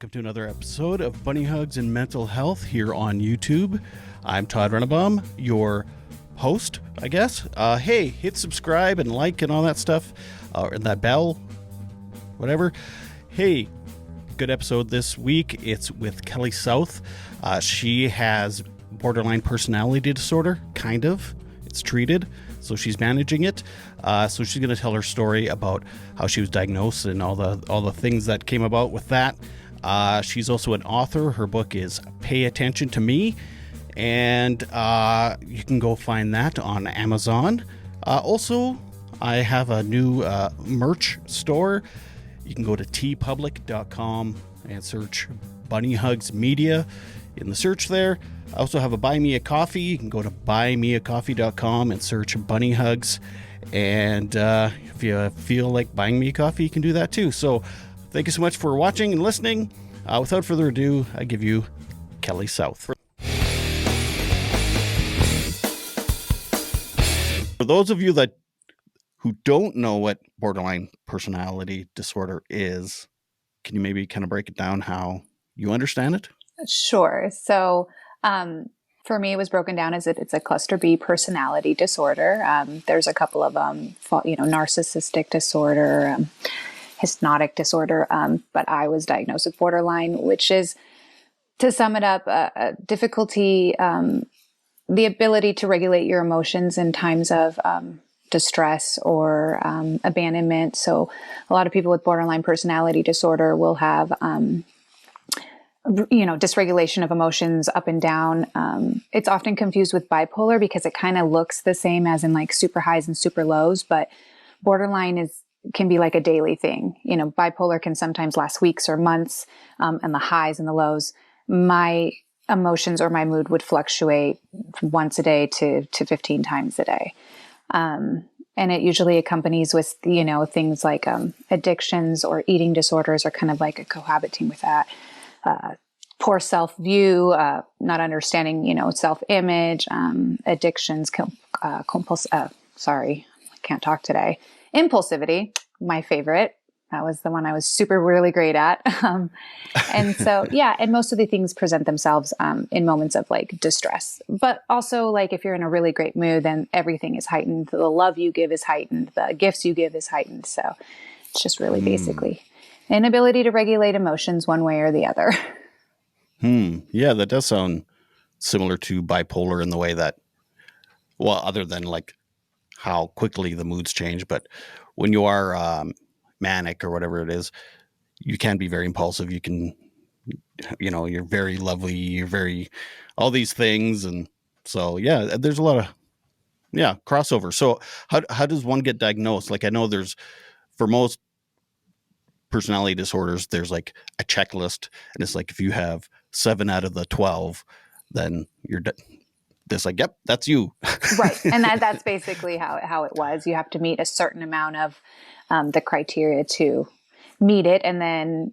Welcome to another episode of Bunny Hugs and Mental Health here on YouTube. I'm Todd Rennebaum, your host, I guess. Hey, hit subscribe and like and all that stuff, and that bell, whatever. Hey, good episode this week. It's with Kelly South. She has borderline personality disorder, kind of. It's treated, so she's managing it. So she's going to tell her story about how she was diagnosed and all the things that came about with that. She's also an author. Her book is Pay Attention to Me, and you can go find that on Amazon. Also, I have a new merch store. You can go to tpublic.com and search Bunny Hugs Media in the search there. I also have a Buy Me a Coffee. You can go to buymeacoffee.com and search Bunny Hugs. And if you feel like buying me a coffee, you can do that too. So thank you so much for watching and listening. Without further ado, I give you Kelly South. For those of you who don't know what borderline personality disorder is, can you maybe kind of break it down how you understand it? Sure. So for me, it was broken down as it's a cluster B personality disorder. There's a couple of narcissistic disorder, histrionic disorder, but I was diagnosed with borderline, which is, to sum it up, a difficulty, the ability to regulate your emotions in times of distress or abandonment. So a lot of people with borderline personality disorder will have dysregulation of emotions up and down. It's often confused with bipolar because it kind of looks the same as in like super highs and super lows, but borderline can be like a daily thing. Bipolar can sometimes last weeks or months, and the highs and the lows. My emotions or my mood would fluctuate once a day to 15 times a day. And it usually accompanies with, things like addictions or eating disorders are kind of like a cohabiting with that. Poor self-view, not understanding, self-image, addictions, sorry, I can't talk today. Impulsivity, my favorite. That was the one I was really great at. And so, yeah, and most of the things present themselves in moments of like distress. But also, like, if you're in a really great mood, then everything is heightened. The love you give is heightened. The gifts you give is heightened. So it's just really basically inability to regulate emotions one way or the other. Yeah, that does sound similar to bipolar in the way that, well, other than like how quickly the moods change, but when you are manic or whatever it is, you can be very impulsive. You can, you're very lovely, you're very, all these things. And so, yeah, there's a lot of, crossover. So how does one get diagnosed? Like, I know for most personality disorders, there's like a checklist, and it's like, if you have 7 out of the 12, then you're this like, yep, that's you. Right. And that's basically how it was. You have to meet a certain amount of the criteria to meet it. And then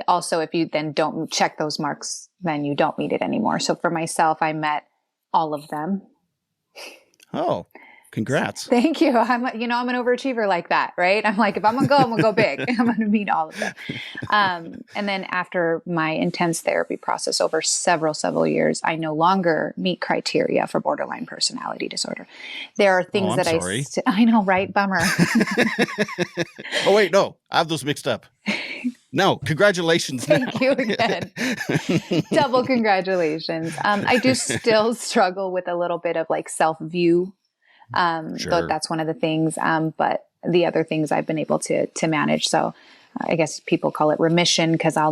also, if you then don't check those marks, then you don't meet it anymore. So for myself, I met all of them. Oh, congrats. Thank you. I'm an overachiever like that, right? I'm like, if I'm going to go big. I'm going to meet all of them. And then after my intense therapy process over several years, I no longer meet criteria for borderline personality disorder. There are things I know, right? Bummer. Oh, wait, no, I have those mixed up. No, congratulations. Thank you again. Double congratulations. I do still struggle with a little bit of like self-view. Sure. But that's one of the things. But the other things I've been able to manage. So I guess people call it remission, because I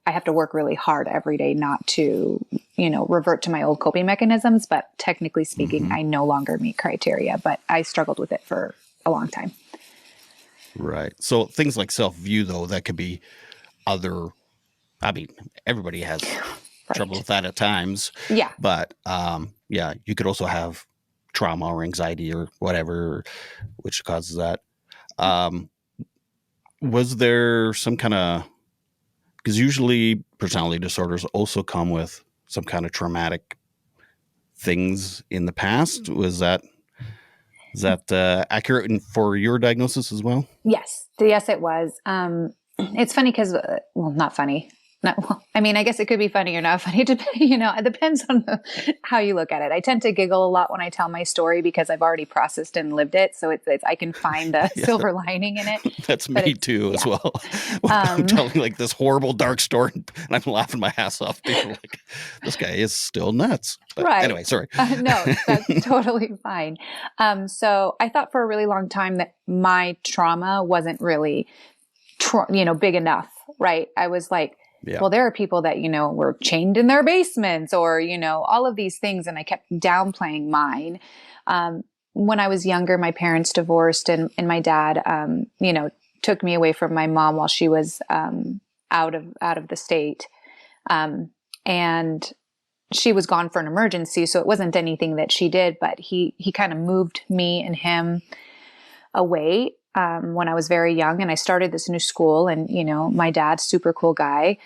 have to work really hard every day not to, revert to my old coping mechanisms. But technically speaking, I no longer meet criteria, but I struggled with it for a long time. Right. So things like self-view, though, that could be everybody has trouble with that at times. Yeah. But you could also have trauma or anxiety or whatever, which causes that. Was there some kind of, because usually personality disorders also come with some kind of traumatic things in the past. Was that accurate for your diagnosis as well? Yes, it was. it's funny because, well, not funny. Not, well, I mean, I guess it could be funny or not funny. It depends on how you look at it. I tend to giggle a lot when I tell my story because I've already processed and lived it. So it's I can find the Yeah. silver lining in it. That's But me too, as yeah. well. I'm telling like this horrible dark story, and I'm laughing my ass off. People are like, this guy is still nuts. But Right. anyway, sorry. No, that's totally fine. So I thought for a really long time that my trauma wasn't really, big enough. Right. I was like, Yeah. well, there are people that, were chained in their basements or, all of these things. And I kept downplaying mine. When I was younger, my parents divorced and my dad, took me away from my mom while she was, out of the state. And she was gone for an emergency. So it wasn't anything that she did, but he kind of moved me and him away when I was very young, and I started this new school, and my dad, super cool guy,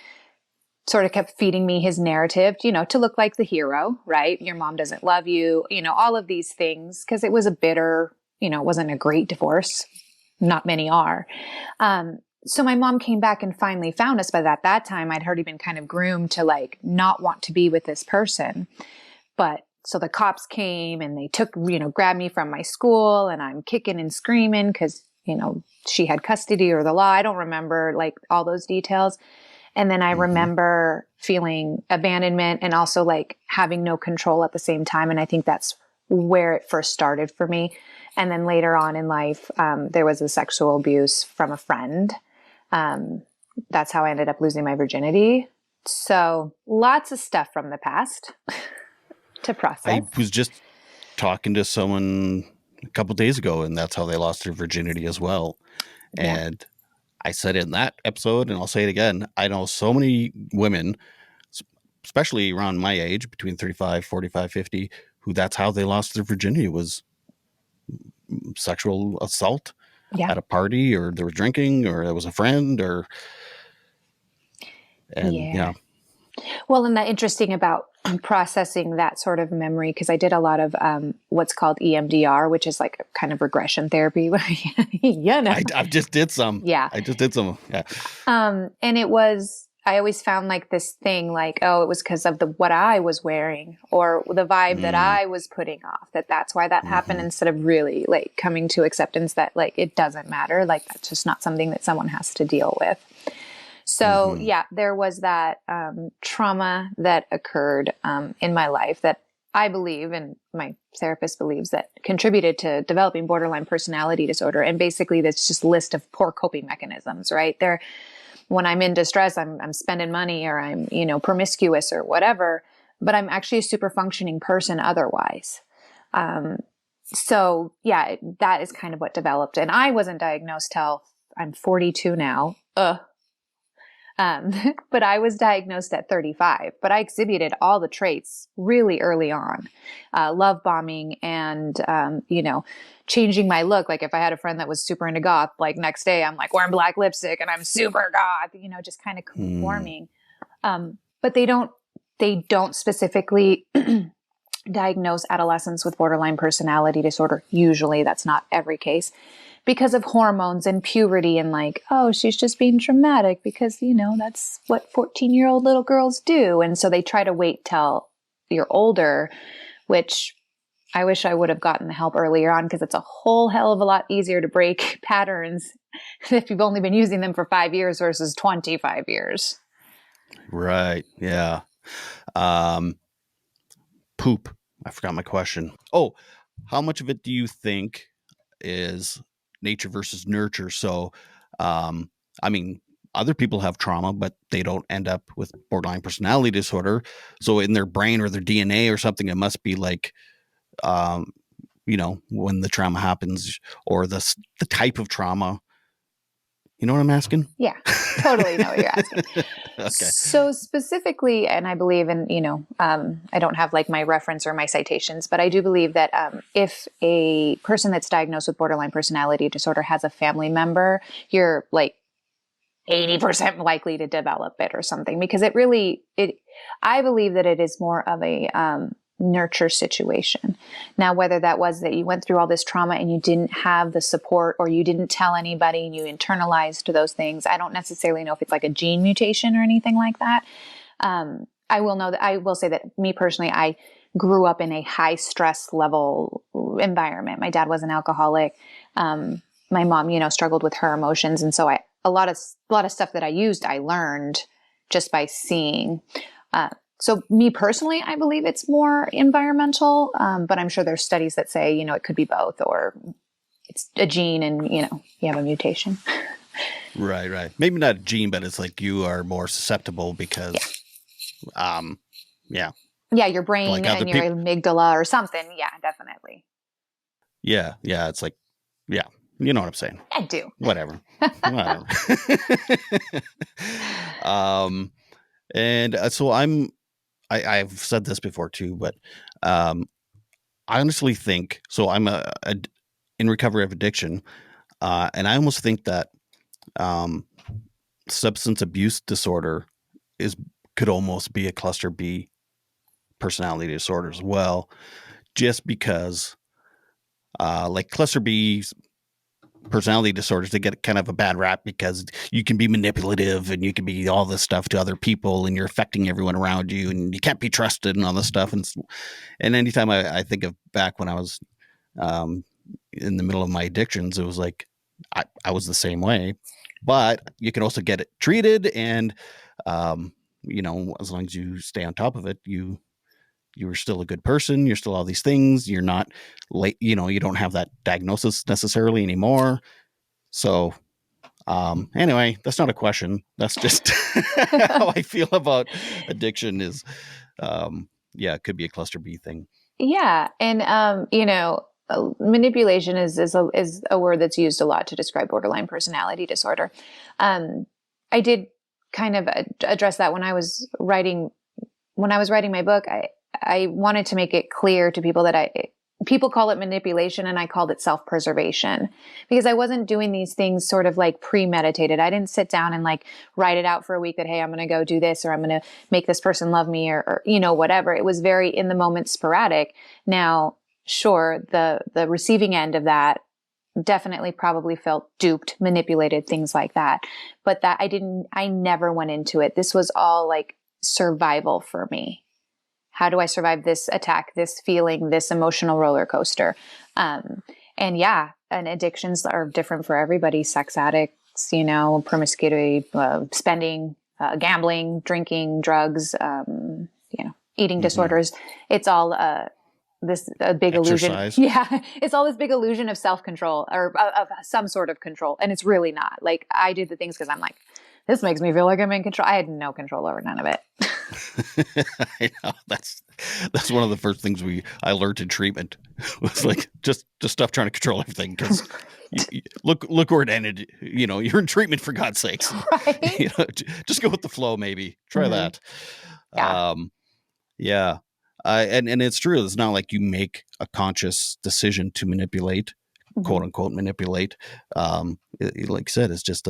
sort of kept feeding me his narrative, to look like the hero, right? Your mom doesn't love you, all of these things, because it was a bitter, it wasn't a great divorce. Not many are. So my mom came back and finally found us, but at that time I'd already been kind of groomed to like not want to be with this person. But so the cops came and they took, grabbed me from my school, and I'm kicking and screaming because, she had custody or the law. I don't remember like all those details. And then I remember feeling abandonment and also like having no control at the same time. And I think that's where it first started for me. And then later on in life, there was a sexual abuse from a friend. That's how I ended up losing my virginity. So lots of stuff from the past to process. I was just talking to someone a couple days ago, and that's how they lost their virginity as well. Yeah. And I said in that episode, and I'll say it again, I know so many women, especially around my age, between 35, 45, 50, who that's how they lost their virginity, was sexual assault at a party, or there was drinking, or there was a friend, Yeah. Well, and the interesting about processing that sort of memory, because I did a lot of what's called EMDR, which is like a kind of regression therapy. I just did some. Yeah. I just did some. Yeah. And it was, I always found like this thing like, oh, it was because of what I was wearing or the vibe that I was putting off, that's why that happened, instead of really like coming to acceptance that like, it doesn't matter. Like, that's just not something that someone has to deal with. So yeah, there was that trauma that occurred in my life that I believe, and my therapist believes, that contributed to developing borderline personality disorder. And basically that's just a list of poor coping mechanisms, right? When I'm in distress, I'm spending money, or I'm, promiscuous or whatever, but I'm actually a super functioning person otherwise. So yeah, that is kind of what developed. And I wasn't diagnosed till I'm 42 now. But I was diagnosed at 35, but I exhibited all the traits really early on, love bombing and, changing my look. Like if I had a friend that was super into goth, like next day I'm like wearing black lipstick and I'm super goth, just kind of conforming. But they don't specifically diagnose adolescents with borderline personality disorder. Usually that's not every case, because of hormones and puberty and like, oh, she's just being dramatic because, that's what 14-year-old little girls do. And so they try to wait till you're older, which I wish I would have gotten the help earlier on, because it's a whole hell of a lot easier to break patterns if you've only been using them for 5 years versus 25 years. Right. Yeah. Poop. I forgot my question. Oh, how much of it do you think is nature versus nurture? So, I mean, other people have trauma, but they don't end up with borderline personality disorder. So in their brain or their DNA or something, it must be like, when the trauma happens, or the type of trauma. You know what I'm asking? Yeah, totally know what you're asking. Okay. So specifically, and I believe in, I don't have like my reference or my citations, but I do believe that if a person that's diagnosed with borderline personality disorder has a family member, you're like 80% likely to develop it or something, because I believe that it is more of a nurture situation. Now, whether that was that you went through all this trauma and you didn't have the support, or you didn't tell anybody and you internalized those things, I don't necessarily know if it's like a gene mutation or anything like that. I will say that me personally, I grew up in a high stress level environment. My dad was an alcoholic. My mom, struggled with her emotions. And so a lot of stuff that I used, I learned just by seeing. So me personally, I believe it's more environmental, but I'm sure there's studies that say, it could be both, or it's a gene and, you have a mutation. Right. Maybe not a gene, but it's like you are more susceptible because, Yeah, your brain like and your amygdala or something. Yeah, definitely. Yeah. It's like, yeah, you know what I'm saying. I do. Whatever. And so I've said this before too, but I honestly think, so I'm in recovery of addiction, and I almost think that substance abuse disorder could almost be a cluster B personality disorder as well, just because like cluster B personality disorders, they get kind of a bad rap because you can be manipulative and you can be all this stuff to other people and you're affecting everyone around you and you can't be trusted and all this stuff. And anytime I think of back when I was in the middle of my addictions, it was like I was the same way, but you can also get it treated. And, as long as you stay on top of it, you are still a good person. You're still all these things. You're not late. You don't have that diagnosis necessarily anymore. So, anyway, that's not a question. That's just how I feel about addiction is, it could be a cluster B thing. Yeah. And, manipulation is a word that's used a lot to describe borderline personality disorder. I did kind of address that when I was writing my book. I wanted to make it clear to people that people call it manipulation and I called it self-preservation, because I wasn't doing these things sort of like premeditated. I didn't sit down and like write it out for a week that, hey, I'm going to go do this, or I'm going to make this person love me, or whatever. It was very in the moment, sporadic. Now, sure, the receiving end of that definitely probably felt duped, manipulated, things like that. But I never went into it. This was all like survival for me. How do I survive this attack, this feeling, this emotional roller coaster? And addictions are different for everybody. Sex addicts, promiscuity, spending, gambling, drinking, drugs, eating disorders. It's all this big Exercise. illusion. Yeah, it's all this big illusion of self-control, or of some sort of control. And it's really not. Like, I do the things because I'm like, this makes me feel like I'm in control. I had no control over none of it. I know, that's one of the first things I learned in treatment was like just stop trying to control everything, because look where it ended. You're in treatment, for God's sakes. Right? Just go with the flow. Maybe try that. Yeah. And it's true. It's not like you make a conscious decision to manipulate, quote unquote, manipulate. Like I said, it's just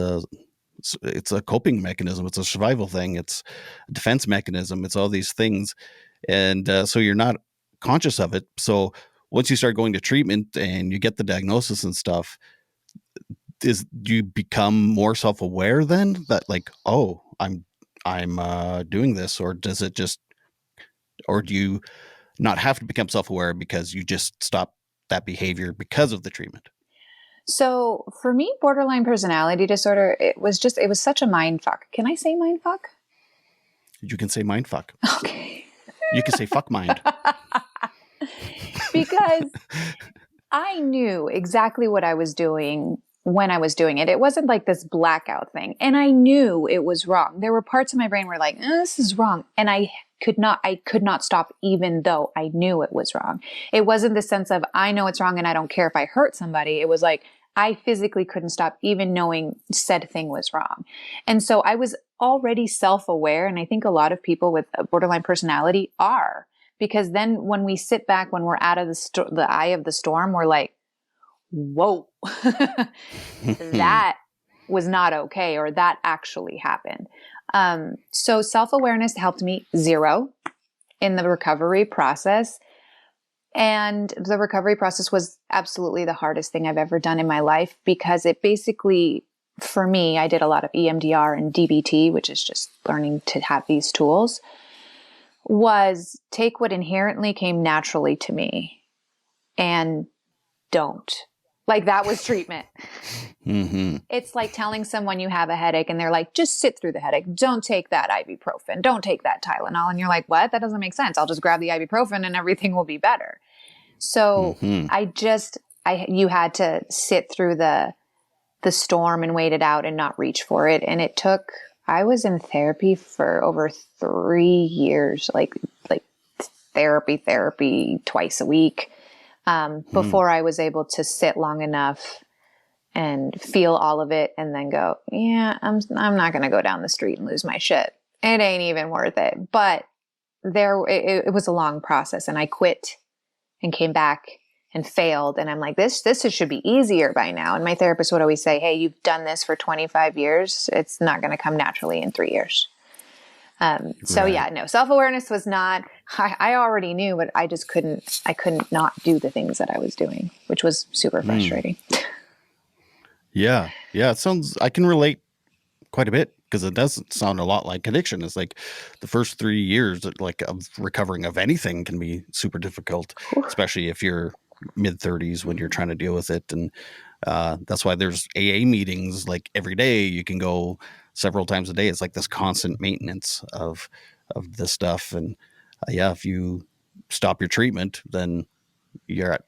it's a coping mechanism. It's a survival thing. It's a defense mechanism. It's all these things. And so you're not conscious of it. So once you start going to treatment and you get the diagnosis and stuff, do you become more self-aware then that like, oh, I'm doing this? Or does it just, or do you not have to become self-aware because you just stop that behavior because of the treatment? So for me, borderline personality disorder, it was such a mind fuck. Can I say mind fuck? You can say mind fuck. Okay. You can say fuck mind. Because I knew exactly what I was doing when I was doing it. It wasn't like this blackout thing. And I knew it was wrong. There were parts of my brain where like, this is wrong. And I could not stop, even though I knew it was wrong. It wasn't the sense of, I know it's wrong and I don't care if I hurt somebody. It was like, I physically couldn't stop even knowing said thing was wrong. And so I was already self-aware. And I think a lot of people with a borderline personality are, because then when we sit back, when we're out of the eye of the storm, we're like, whoa, that was not okay, or that actually happened. So self-awareness helped me 0. in the recovery process. And the recovery process was absolutely the hardest thing I've ever done in my life, because it basically, for me, I did a lot of EMDR and DBT, which is just learning to have these tools, was take what inherently came naturally to me and don't. Like, that was treatment. Mm-hmm. It's like telling someone you have a headache and they're like, just sit through the headache. Don't take that ibuprofen. Don't take that Tylenol. And you're like, what? That doesn't make sense. I'll just grab the ibuprofen and everything will be better. So you had to sit through the storm and wait it out and not reach for it. And I was in therapy for over 3 years, like therapy twice a week. Before I was able to sit long enough and feel all of it and then go, yeah, I'm not going to go down the street and lose my shit. It ain't even worth it. But it was a long process, and I quit and came back and failed. And I'm like, this should be easier by now. And my therapist would always say, hey, you've done this for 25 years. It's not going to come naturally in 3 years. So yeah, no, self-awareness was not, I already knew, but I couldn't not do the things that I was doing, which was super frustrating. Yeah. I can relate quite a bit, because it doesn't sound a lot like addiction. It's like the first 3 years of recovering of anything can be super difficult, especially if you're mid-30s when you're trying to deal with it. And that's why there's AA meetings like every day. You can go several times a day. It's like this constant maintenance of this stuff. And if you stop your treatment, then you're at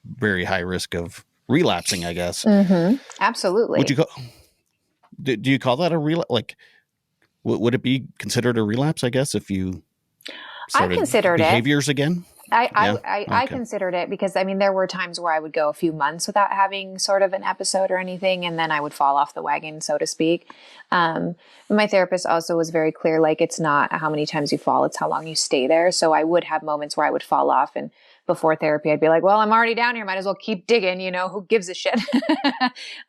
very high risk of relapsing, I guess. Mm-hmm. Absolutely. Do you call that a relapse? Like, would it be considered a relapse, I guess, if you started behaviors again? I considered it, because I mean, there were times where I would go a few months without having sort of an episode or anything, and then I would fall off the wagon, so to speak. My therapist also was very clear, like, it's not how many times you fall, it's how long you stay there. So I would have moments where I would fall off, and before therapy, I'd be like, well, I'm already down here. Might as well keep digging, who gives a shit?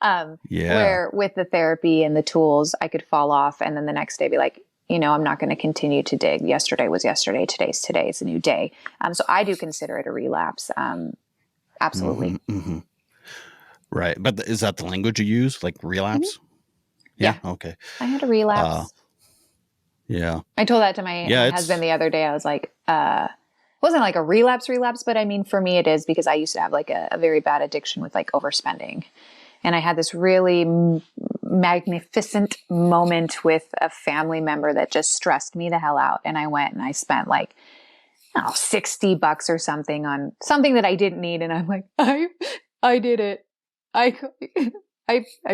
Where with the therapy and the tools, I could fall off, and then the next day be like, I'm not going to continue to dig. Yesterday was yesterday. Today's today. It's a new day. So I do consider it a relapse. Absolutely. Mm-hmm, mm-hmm. Right. But is that the language you use? Like relapse? Mm-hmm. Yeah. Okay. I had a relapse. Yeah. I told that to my husband the other day. I was like, wasn't like a relapse, but I mean, for me it is, because I used to have like a very bad addiction with like overspending. And I had this really magnificent moment with a family member that just stressed me the hell out. And I went and I spent like, $60 or something on something that I didn't need. And I'm like, I did it. I've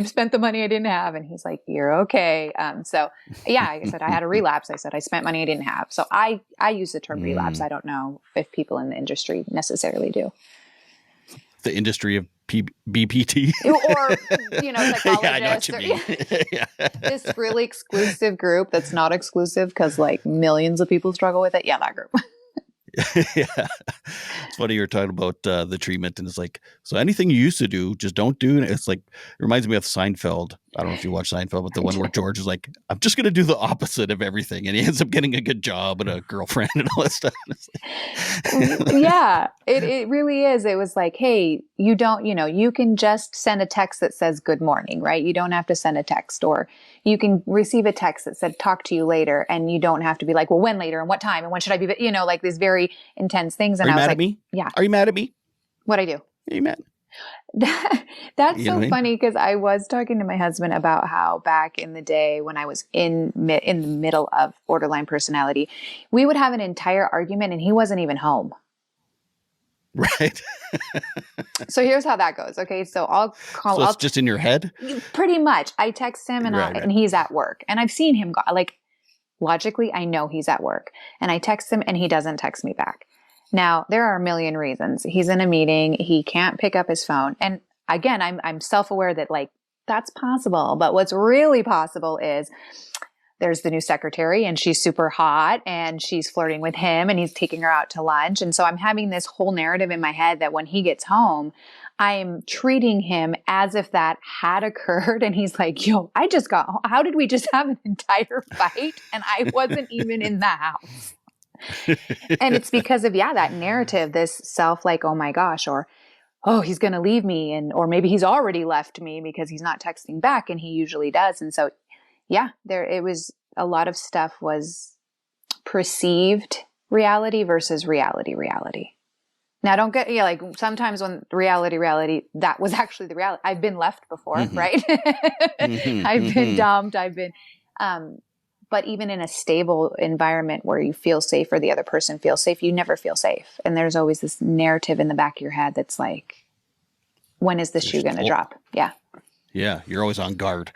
spent the money I didn't have. And he's like, you're okay. So yeah, I said, I had a relapse. I said, I spent money I didn't have. So I use the term relapse. I don't know if people in the industry necessarily do. The industry of BPT or psychologists. Yeah, I know what you mean. This really exclusive group that's not exclusive, because like millions of people struggle with it. Yeah, that group. Yeah, it's funny you're talking about the treatment, and it's like, so anything you used to do, just don't do. And it's like, it reminds me of Seinfeld. I don't know if you watch Seinfeld, but the one where George is like, I'm just going to do the opposite of everything, and he ends up getting a good job and a girlfriend and all that stuff. Yeah, it really is. It was like, hey, you don't, you can just send a text that says good morning, right? You don't have to send a text, or you can receive a text that said talk to you later, and you don't have to be like, well, when later and what time and when should I be, like these very intense things. And I was mad like, at me? Yeah. Are you mad at me? What'd I do? Are you mad? That's so funny, because I was talking to my husband about how back in the day when I was in the middle of borderline personality, we would have an entire argument and he wasn't even home. Right. So here's how that goes. Okay. So I'll call. So it's just in your head? Pretty much. I text him and he's at work, and I've seen him go, like, logically, I know he's at work, and I text him and he doesn't text me back. Now, there are a million reasons. He's in a meeting. He can't pick up his phone. And again, I'm self-aware that like that's possible. But what's really possible is there's the new secretary and she's super hot and she's flirting with him and he's taking her out to lunch. And so I'm having this whole narrative in my head that when he gets home, I'm treating him as if that had occurred. And he's like, yo, I just got home. How did we just have an entire fight? And I wasn't even in the house. And it's because of, that narrative, this self like, oh my gosh, or, oh, he's going to leave me. And, or maybe he's already left me because he's not texting back, and he usually does. And so, it was a lot of stuff was perceived reality versus reality. Now, don't get, like sometimes when reality, that was actually the reality. I've been left before, right? I've been dumped. But even in a stable environment where you feel safe or the other person feels safe, you never feel safe. And there's always this narrative in the back of your head that's like, when is the shoe going to drop? Yeah. Yeah. You're always on guard.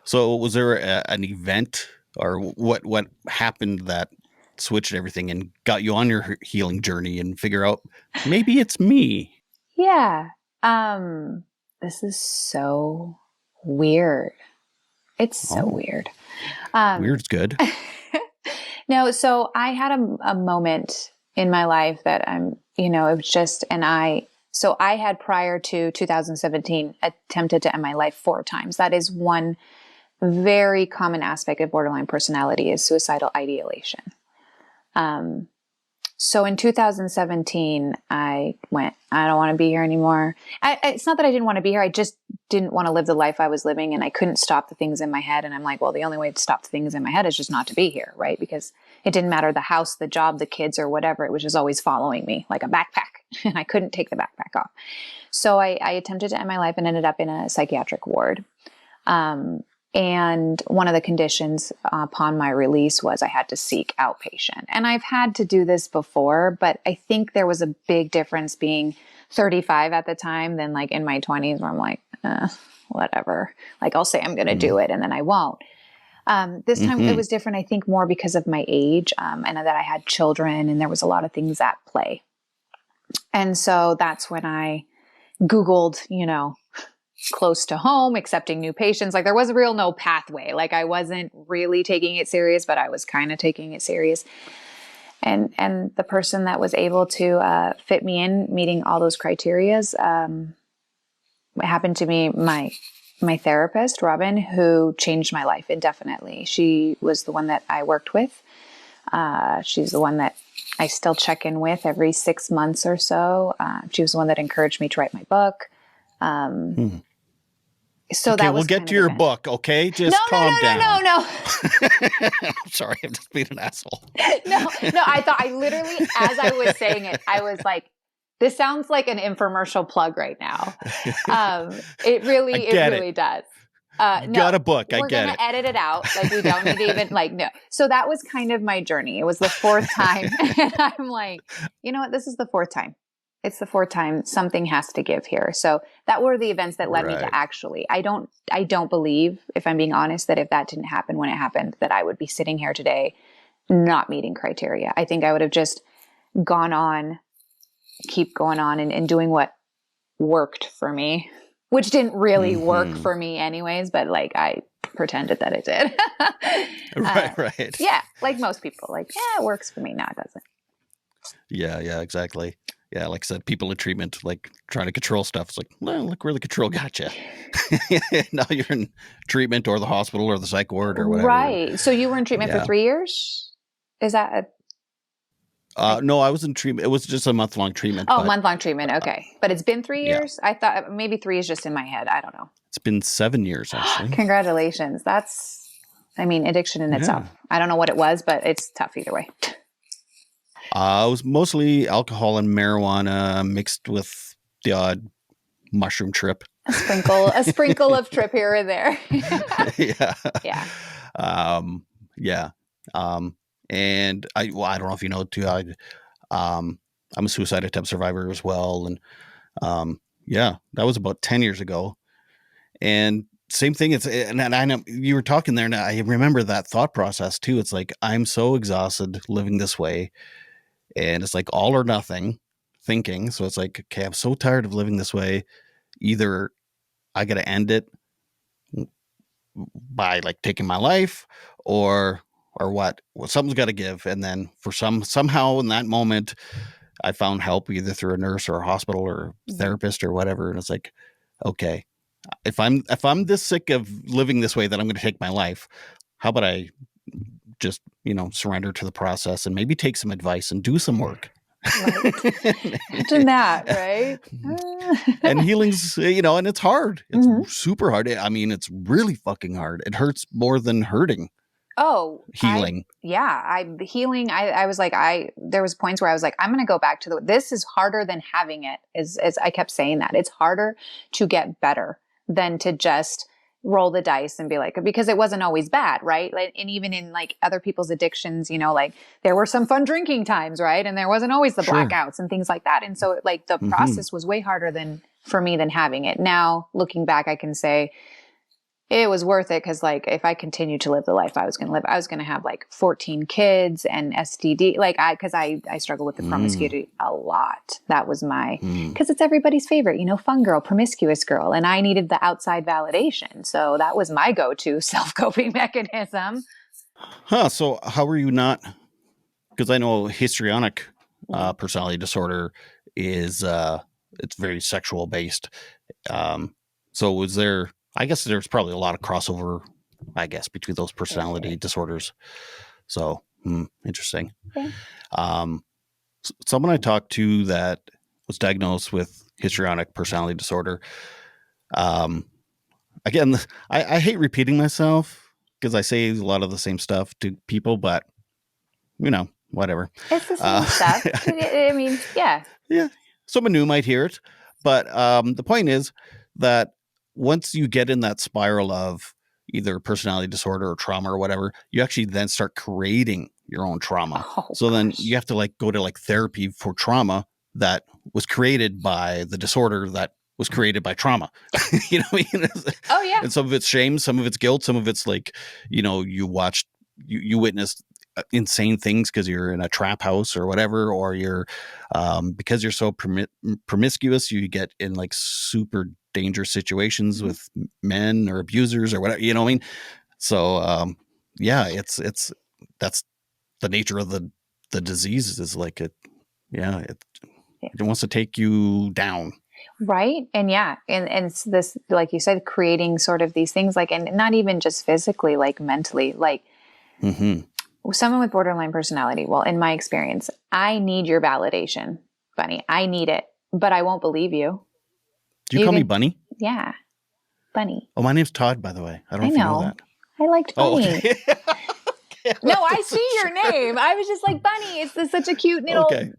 So was there an event or what happened that switched everything and got you on your healing journey and figure out maybe it's me? Yeah. This is so weird. It's so weird. Weird's good. No, so I had a moment in my life that it was just, so I had prior to 2017 attempted to end my life 4 times. That is one very common aspect of borderline personality, is suicidal ideation. So in 2017, I went, I don't want to be here anymore. It's not that I didn't want to be here. I just didn't want to live the life I was living, and I couldn't stop the things in my head. And I'm like, well, the only way to stop the things in my head is just not to be here, right? Because it didn't matter the house, the job, the kids, or whatever. It was just always following me like a backpack, and I couldn't take the backpack off. So I attempted to end my life and ended up in a psychiatric ward. And one of the conditions upon my release was I had to seek outpatient. And I've had to do this before, but I think there was a big difference being 35 at the time than like in my 20s, where I'm like, whatever. Like I'll say I'm going to do it and then I won't. This time it was different, I think, more because of my age and that I had children and there was a lot of things at play. And so that's when I Googled, close to home, accepting new patients. Like there was no pathway. Like I wasn't really taking it serious, but I was kind of taking it serious. And the person that was able to fit me in, meeting all those criterias, happened to be my therapist, Robin, who changed my life indefinitely. She was the one that I worked with. She's the one that I still check in with every 6 months or so. She was the one that encouraged me to write my book. So okay, that was we'll get to your book, okay? Just calm down. No. I'm sorry, I'm just being an asshole. No, I thought, I literally, as I was saying it, I was like, this sounds like an infomercial plug right now. It really does. You got a book, I get it. We're going to edit it out. Like we don't need to even, no. So that was kind of my journey. It was the 4th time. And I'm like, you know what? This is the 4th time. It's the 4th time. Something has to give here. So that were the events that led me to actually, I don't believe, if I'm being honest, that if that didn't happen when it happened, that I would be sitting here today not meeting criteria. I think I would have just keep going on and doing what worked for me, which didn't really work for me anyways, but like I pretended that it did. Right. Yeah. Like most people, like, yeah, it works for me. No, it doesn't. Yeah, exactly. Yeah, like I said, people in treatment, like trying to control stuff. It's like, well, look where the control got you. Now you're in treatment or the hospital or the psych ward or whatever. Right. So you were in treatment for 3 years? Is that no, I was in treatment. It was just a month-long treatment. Oh, month-long treatment. Okay. But it's been 3 years? Yeah. I thought maybe 3 is just in my head. I don't know. It's been 7 years, actually. Congratulations. That's, addiction in itself. I don't know what it was, but it's tough either way. It was mostly alcohol and marijuana mixed with the odd mushroom trip. A sprinkle of trip here and there. Yeah. And I don't know if you know too, I'm a suicide attempt survivor as well. And, that was about 10 years ago. And same thing. And I know you were talking there and I remember that thought process too. It's like, I'm so exhausted living this way. And it's like all or nothing thinking. So it's like, okay, I'm so tired of living this way. Either I got to end it by like taking my life or what? Well, something's got to give. And then somehow in that moment, I found help either through a nurse or a hospital or therapist or whatever. And it's like, okay, if I'm this sick of living this way that I'm going to take my life, how about I just, surrender to the process and maybe take some advice and do some work. Right. Imagine that, right? And healing's, and it's hard. It's super hard. I mean, it's really fucking hard. It hurts more than hurting. Oh, healing. Healing. I was like, there was points where I was like, I'm going to go back to this is harder than having it, as I kept saying that. It's harder to get better than to just roll the dice and be like, because it wasn't always bad, right? Like, and even in like other people's addictions, like there were some fun drinking times, right? And there wasn't always the blackouts and things like that. And so like the process was way harder for me than having it. Now looking back, I can say, it was worth it because, like, if I continued to live the life I was going to live, I was going to have like 14 kids and STD. Because I struggle with the promiscuity a lot. That was because it's everybody's favorite, fun girl, promiscuous girl, and I needed the outside validation. So that was my go-to self-coping mechanism. So how were you not? Because I know histrionic personality disorder is it's very sexual based. So was there? I guess there's probably a lot of crossover, between those personality disorders. So, interesting. Okay. Someone I talked to that was diagnosed with histrionic personality disorder. Again, I hate repeating myself because I say a lot of the same stuff to people, but, whatever. It's the same stuff. I mean, yeah. Yeah. Someone new might hear it. But the point is that once you get in that spiral of either personality disorder or trauma or whatever, you actually then start creating your own trauma. Then you have to go to therapy for trauma that was created by the disorder that was created by trauma. You know what I mean? Oh yeah. And some of it's shame, some of it's guilt, some of it's you witnessed insane things because you're in a trap house or whatever, or you're because you're so promiscuous, you get in super dangerous situations with men or abusers or whatever, you know what I mean? So it's that's the nature of the disease is it wants to take you down. Right. And and it's this, like you said, creating sort of these things and not even just physically, mentally, someone with borderline personality. Well, in my experience, I need your validation, Bunny. I need it, but I won't believe you. Do you call me Bunny? Yeah. Bunny. Oh, my name's Todd, by the way. I don't know if you know that. I liked Bunny. Oh, okay. No, I see your name. I was just like, Bunny. It's such a cute little. Okay.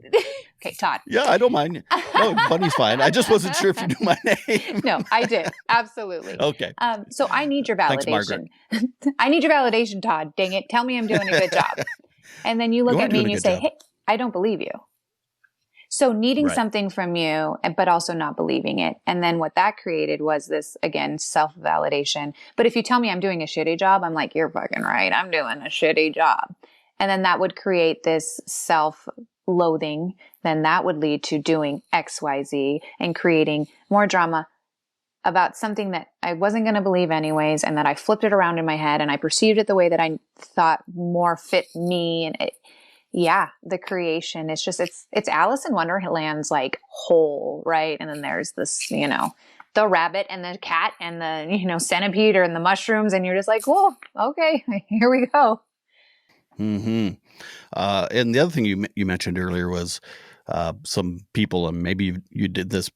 Okay, Todd. Yeah, I don't mind. No, Bunny's fine. I just wasn't sure if you knew my name. No, I did. Absolutely. Okay. So I need your validation. Thanks, I need your validation, Todd. Dang it. Tell me I'm doing a good job. And then you look at me and you say, hey, I don't believe you. So needing something from you, but also not believing it. And then what that created was this, again, self-validation. But if you tell me I'm doing a shitty job, I'm like, you're fucking right. I'm doing a shitty job. And then that would create this self-loathing. Then that would lead to doing X, Y, Z and creating more drama about something that I wasn't going to believe anyways. And that I flipped it around in my head and I perceived it the way that I thought more fit me. And the creation, it's just, it's Alice in Wonderland's whole, right? And then there's this, the rabbit and the cat and the, centipede or and the mushrooms. And you're just like, whoa, okay, here we go. And the other thing you mentioned earlier was some people, and maybe you did this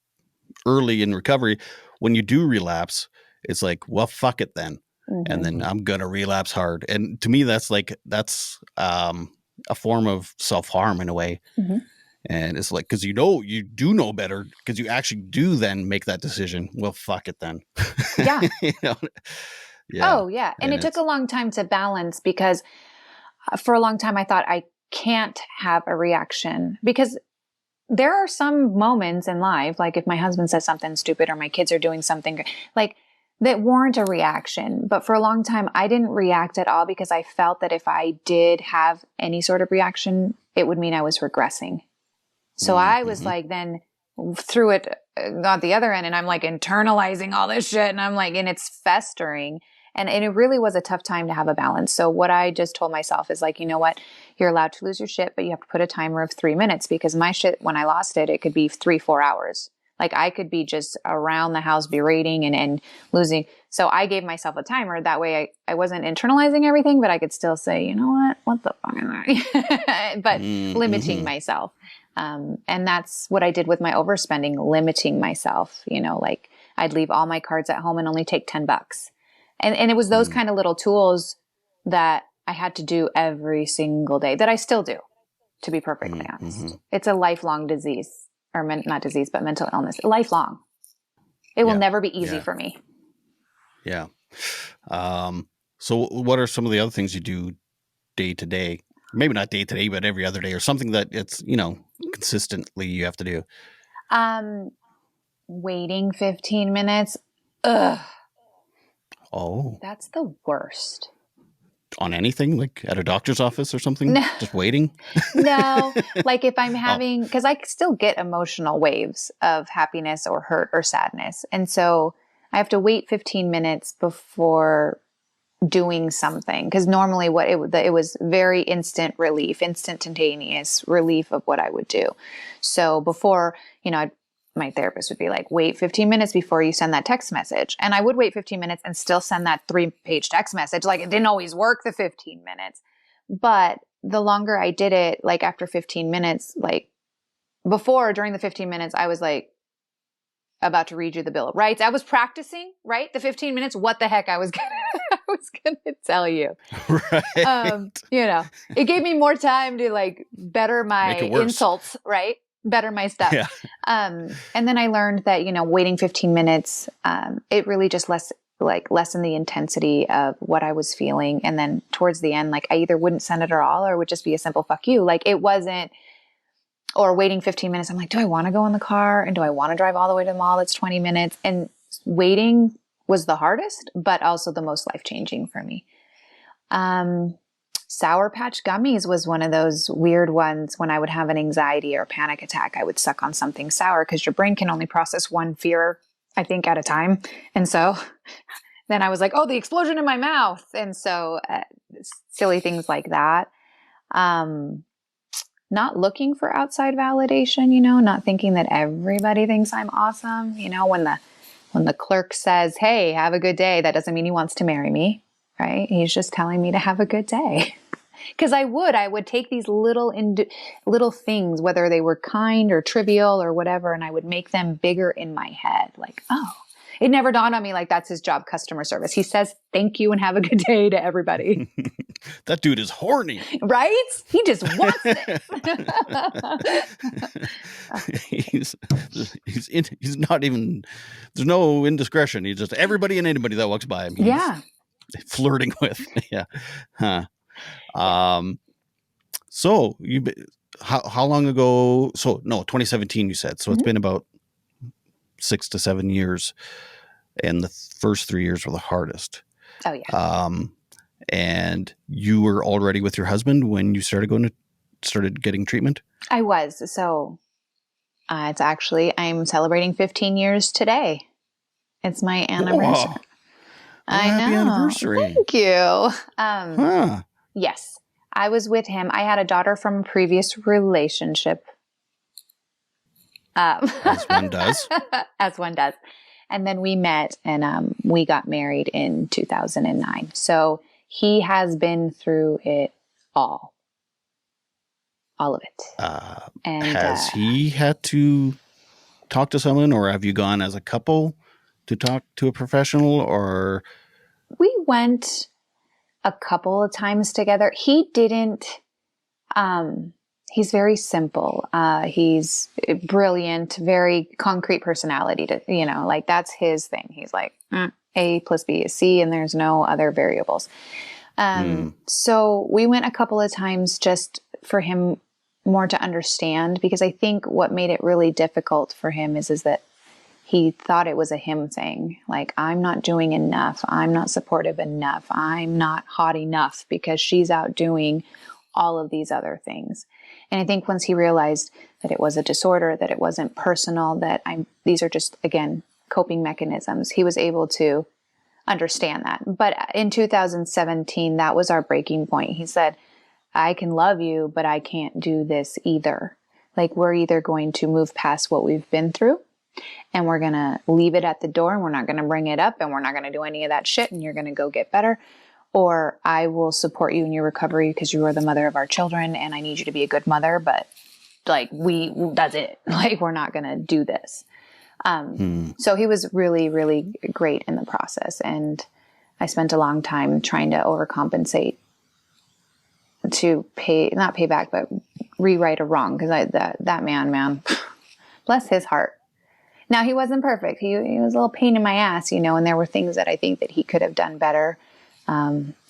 early in recovery, when you do relapse, it's like, well, fuck it then. And then I'm going to relapse hard. And to me, that's a form of self-harm in a way. And it's because you do know better, because you actually do then make that decision. Well, fuck it then. Yeah. Yeah. Oh yeah. And it took a long time to balance, because for a long time I thought I can't have a reaction, because there are some moments in life, like if my husband says something stupid or my kids are doing something that warrant a reaction. But for a long time, I didn't react at all, because I felt that if I did have any sort of reaction, it would mean I was regressing. So I was then threw it on the other end, and I'm internalizing all this shit, and I'm and it's festering. And it really was a tough time to have a balance. So what I just told myself is you know what? You're allowed to lose your shit, but you have to put a timer of 3 minutes, because my shit, when I lost it, it could be 3-4 hours. Like I could be just around the house berating and losing. So I gave myself a timer. That way I wasn't internalizing everything, but I could still say, you know what the fuck is that? But limiting myself. And that's what I did with my overspending, limiting myself, like I'd leave all my cards at home and only take $10. And it was those kind of little tools that I had to do every single day, that I still do, to be perfectly honest. It's a lifelong disease, or not disease, but mental illness. Lifelong. It will never be easy for me. Yeah. So what are some of the other things you do day to day? Maybe not day to day, but every other day, or something that it's, consistently you have to do. Waiting 15 minutes. Ugh. Oh. That's the worst. On anything, like at a doctor's office or something? No. Just waiting? No. Like if I'm having, because I still get emotional waves of happiness or hurt or sadness. And so I have to wait 15 minutes before doing something. Because normally it was very instant relief, instantaneous relief of what I would do. So before, my therapist would be like, wait 15 minutes before you send that text message. And I would wait 15 minutes and still send that 3-page text message. Like it didn't always work the 15 minutes, but the longer I did it, like after 15 minutes, like during the 15 minutes, I was like about to read you the Bill of Rights. I was practicing, right? The 15 minutes, what the heck I was going to tell you. Right. It gave me more time to like better my insults, right? Better my stuff. Yeah. And then I learned that, waiting 15 minutes, it really just lessened the intensity of what I was feeling. And then towards the end, like I either wouldn't send it at all or it would just be a simple fuck you. Like it wasn't, or waiting 15 minutes. I'm like, do I want to go in the car? And do I want to drive all the way to the mall? That's 20 minutes. And waiting was the hardest, but also the most life-changing for me. Sour Patch Gummies was one of those weird ones. When I would have an anxiety or a panic attack, I would suck on something sour because your brain can only process one fear, I think, at a time. And so then I was like, oh, the explosion in my mouth. And so silly things like that. Not looking for outside validation, not thinking that everybody thinks I'm awesome. When the clerk says, hey, have a good day, that doesn't mean he wants to marry me, right? He's just telling me to have a good day. Because I would take these little things, whether they were kind or trivial or whatever, and I would make them bigger in my head. Like, oh, it never dawned on me like that's his job, customer service. He says thank you and have a good day to everybody. That dude is horny. Right? He just wants it. he's not even, there's no indiscretion. He's just everybody and anybody that walks by him. He's flirting with. Yeah. Huh. So how long ago? So no, 2017 you said. So it's been about 6 to 7 years, and the first 3 years were the hardest. Oh yeah. And you were already with your husband when you started getting treatment? I was. So it's actually, I'm celebrating 15 years today. It's my anniversary. Oh, happy anniversary. Thank you. Yes, I was with him. I had a daughter from a previous relationship. As one does. As one does. And then we met and we got married in 2009. So he has been through it all of it. And has he had to talk to someone, or have you gone as a couple to talk to a professional? Or we went a couple of times together. He didn't. He's very simple. He's brilliant, very concrete personality. Like that's his thing. He's like A plus B is C, and there's no other variables. So we went a couple of times just for him more to understand, because I think what made it really difficult for him is that he thought it was a him thing. Like, I'm not doing enough. I'm not supportive enough. I'm not hot enough because she's out doing all of these other things. And I think once he realized that it was a disorder, that it wasn't personal, that these are just, again, coping mechanisms, he was able to understand that. But in 2017, that was our breaking point. He said, I can love you, but I can't do this either. Like, we're either going to move past what we've been through and we're going to leave it at the door and we're not going to bring it up and we're not going to do any of that shit and you're going to go get better. Or I will support you in your recovery because you are the mother of our children and I need you to be a good mother, but like that's it. Like we're not going to do this. So he was really, really great in the process. And I spent a long time trying to overcompensate to not pay back, but rewrite a wrong. Cause that man, bless his heart. Now he wasn't perfect. He was a little pain in my ass, and there were things that I think that he could have done better.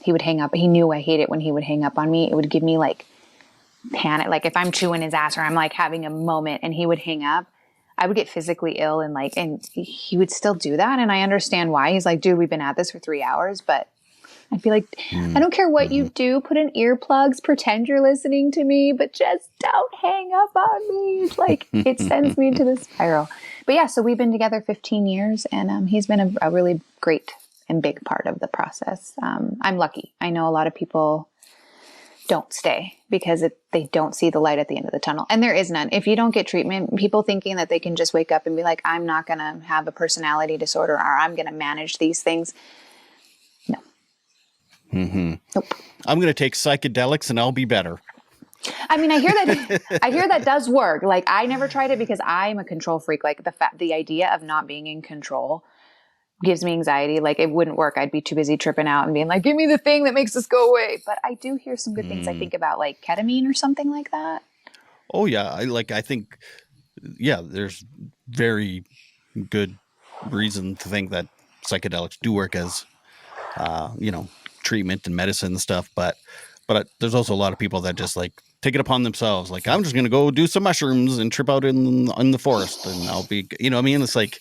He would hang up. He knew I hate it when he would hang up on me. It would give me like panic. Like if I'm chewing his ass or I'm like having a moment and he would hang up, I would get physically ill and he would still do that. And I understand why. He's like, dude, we've been at this for 3 hours, but I'd be like, I don't care what you do. Put in earplugs, pretend you're listening to me, but just don't hang up on me. Like it sends me to the spiral. But yeah, so we've been together 15 years and he's been a really great and big part of the process. I'm lucky. I know a lot of people don't stay because they don't see the light at the end of the tunnel. And there is none. If you don't get treatment, people thinking that they can just wake up and be like, I'm not going to have a personality disorder or I'm going to manage these things. No. Nope. I'm going to take psychedelics and I'll be better. I mean, I hear that does work. Like I never tried it because I'm a control freak. Like the idea of not being in control gives me anxiety. Like it wouldn't work. I'd be too busy tripping out and being like, give me the thing that makes this go away. But I do hear some good things. I think about like ketamine or something like that. Oh yeah. I think, there's very good reason to think that psychedelics do work as, treatment and medicine and stuff. But there's also a lot of people that just like take it upon themselves. Like I'm just going to go do some mushrooms and trip out in the forest and I'll be, what I mean? It's like,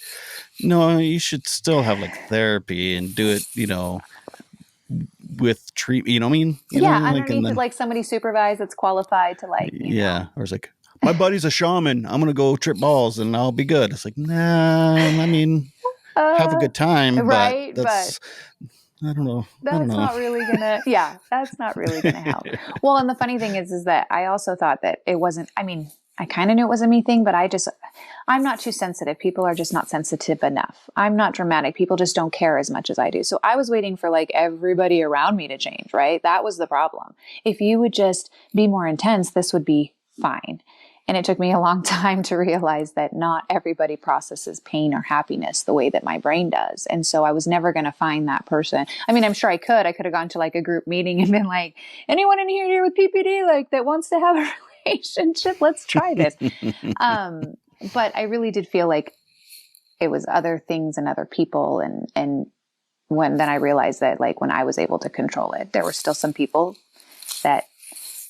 no, you should still have like therapy and do it, with treatment, you know what I mean? Underneath it, like somebody supervised that's qualified to like, or it's like, my buddy's a shaman. I'm going to go trip balls and I'll be good. It's like, nah, I mean, have a good time. Right. But that's, I don't know. That's not really gonna help. Well, and the funny thing is that I also thought that it wasn't, I kind of knew it was a me thing, but I'm not too sensitive. People are just not sensitive enough. I'm not dramatic. People just don't care as much as I do. So I was waiting for like everybody around me to change, right? That was the problem. If you would just be more intense, this would be fine. And it took me a long time to realize that not everybody processes pain or happiness the way that my brain does. And so I was never going to find that person. I mean, I'm sure I could have gone to like a group meeting and been like, anyone in here with PPD, like that wants to have a relationship? Let's try this. But I really did feel like it was other things and other people. And then I realized that like when I was able to control it, there were still some people that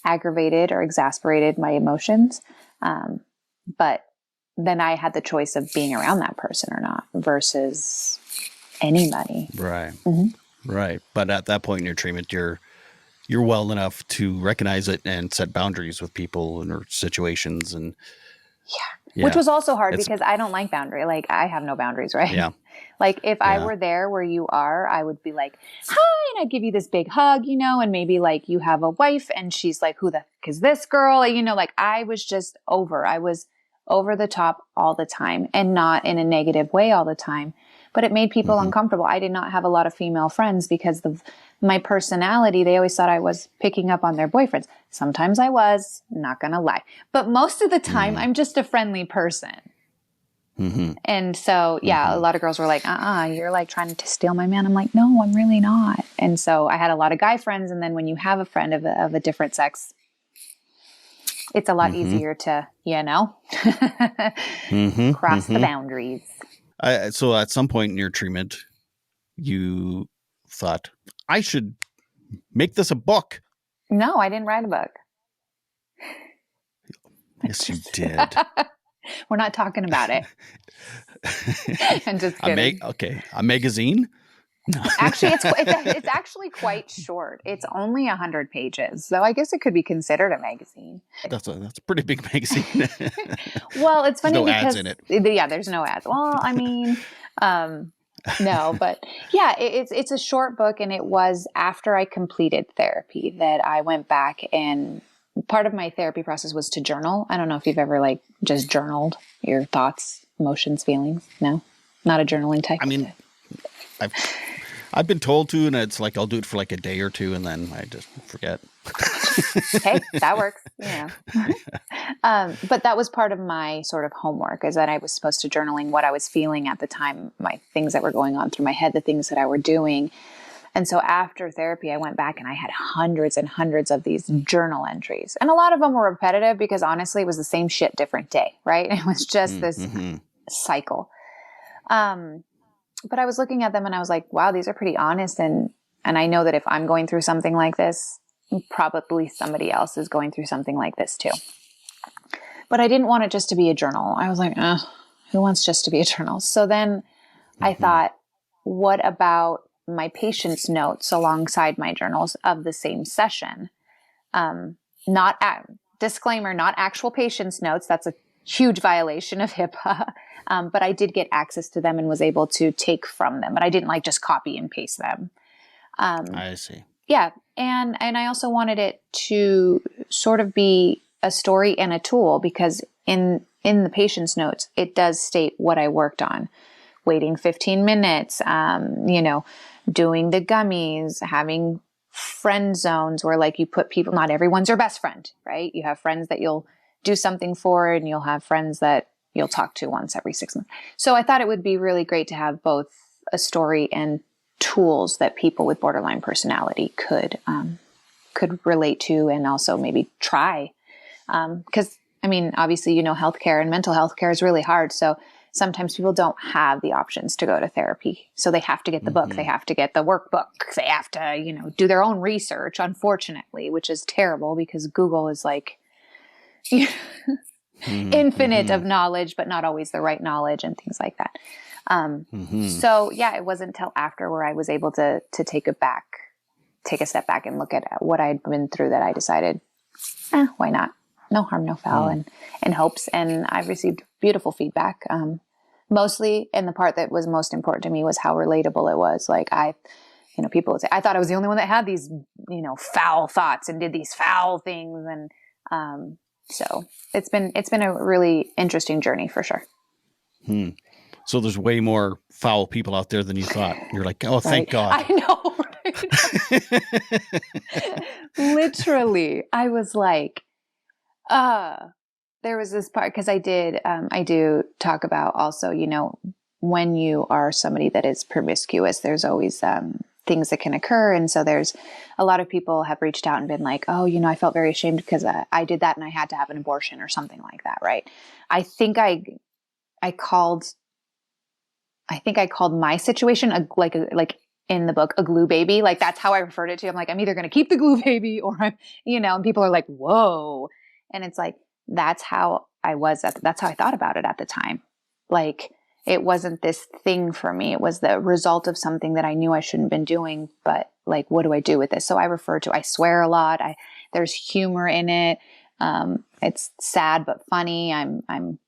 aggravated or exasperated my emotions. But then I had the choice of being around that person or not versus anybody. Right. Right. But at that point in your treatment, you're well enough to recognize it and set boundaries with people or situations. And yeah. Which was also hard because I don't like boundary. Like I have no boundaries, right? Yeah. Like if I were there where you are, I would be like, hi, and I'd give you this big hug, and maybe like you have a wife and she's like, who the heck is this girl? Like I was just I was over the top all the time and not in a negative way all the time, but it made people uncomfortable. I did not have a lot of female friends because of my personality. They always thought I was picking up on their boyfriends. Sometimes I was, not gonna lie, but most of the time I'm just a friendly person. And so, a lot of girls were like, you're like trying to steal my man. I'm like, no, I'm really not. And so I had a lot of guy friends. And then when you have a friend of a different sex, it's a lot easier to, cross the boundaries. So at some point in your treatment, you thought, I should make this a book. No, I didn't write a book. Yes, you did. We're not talking about it. I'm just kidding. A magazine? No. Actually, it's actually quite short. It's only 100 pages, so I guess it could be considered a magazine. That's a pretty big magazine. Well, it's funny there's no because ads in it. Yeah, there's no ads. Well, I mean, no, but yeah, it's a short book, and it was after I completed therapy that I went back, and part of my therapy process was to journal. I don't know if you've ever like just journaled your thoughts emotions, feelings? No, not a journaling type. I mean, I've I've been told to, and it's like I'll do it for like a day or two, and then I just forget. Hey, that works. But that was part of my sort of homework, is that I was supposed to journaling what I was feeling at the time, my things that were going on through my head, the things that I were doing. And so after therapy, I went back and I had hundreds and hundreds of these journal entries. And a lot of them were repetitive because honestly, it was the same shit, different day, right? It was just this cycle. But I was looking at them and I was like, wow, these are pretty honest. And I know that if I'm going through something like this, probably somebody else is going through something like this too. But I didn't want it just to be a journal. I was like, who wants just to be a journal? So then I thought, what about my patient's notes alongside my journals of the same session? Disclaimer, not actual patient's notes. That's a huge violation of HIPAA. But I did get access to them and was able to take from them, but I didn't like just copy and paste them. I see. Yeah. And I also wanted it to sort of be a story and a tool, because in the patient's notes, it does state what I worked on: waiting 15 minutes, doing the gummies, having friend zones where like you put people, not everyone's your best friend, right? You have friends that you'll do something for, and you'll have friends that you'll talk to once every 6 months. So I thought it would be really great to have both a story and tools that people with borderline personality could relate to, and also maybe try. Because I mean, obviously, healthcare and mental health care is really hard. So sometimes people don't have the options to go to therapy. So they have to get the book, they have to get the workbook, they have to, do their own research, unfortunately, which is terrible because Google is like infinite of knowledge, but not always the right knowledge and things like that. So yeah, it wasn't until after where I was able to take a step back and look at what I'd been through that I decided, why not? No harm, no foul, and hopes. And I've received beautiful feedback. Mostly, and the part that was most important to me was how relatable it was. Like people would say, I thought I was the only one that had these, foul thoughts and did these foul things. And, so it's been a really interesting journey for sure. So there's way more foul people out there than you thought. You're like, oh, thank God. I know, right? Literally, I was like, there was this part, because I do talk about also, when you are somebody that is promiscuous, there's always things that can occur. And so there's a lot of people have reached out and been like, oh, I felt very ashamed because I did that and I had to have an abortion or something like that. Right. I think I called my situation like in the book, a glue baby. Like that's how I referred it to. I'm like, I'm either going to keep the glue baby or I'm, and people are like, whoa. And it's like, that's how I thought about it at the time. Like, it wasn't this thing for me. It was the result of something that I knew I shouldn't have been doing, but like, what do I do with this? So I swear a lot. There's humor in it. It's sad, but funny. I'm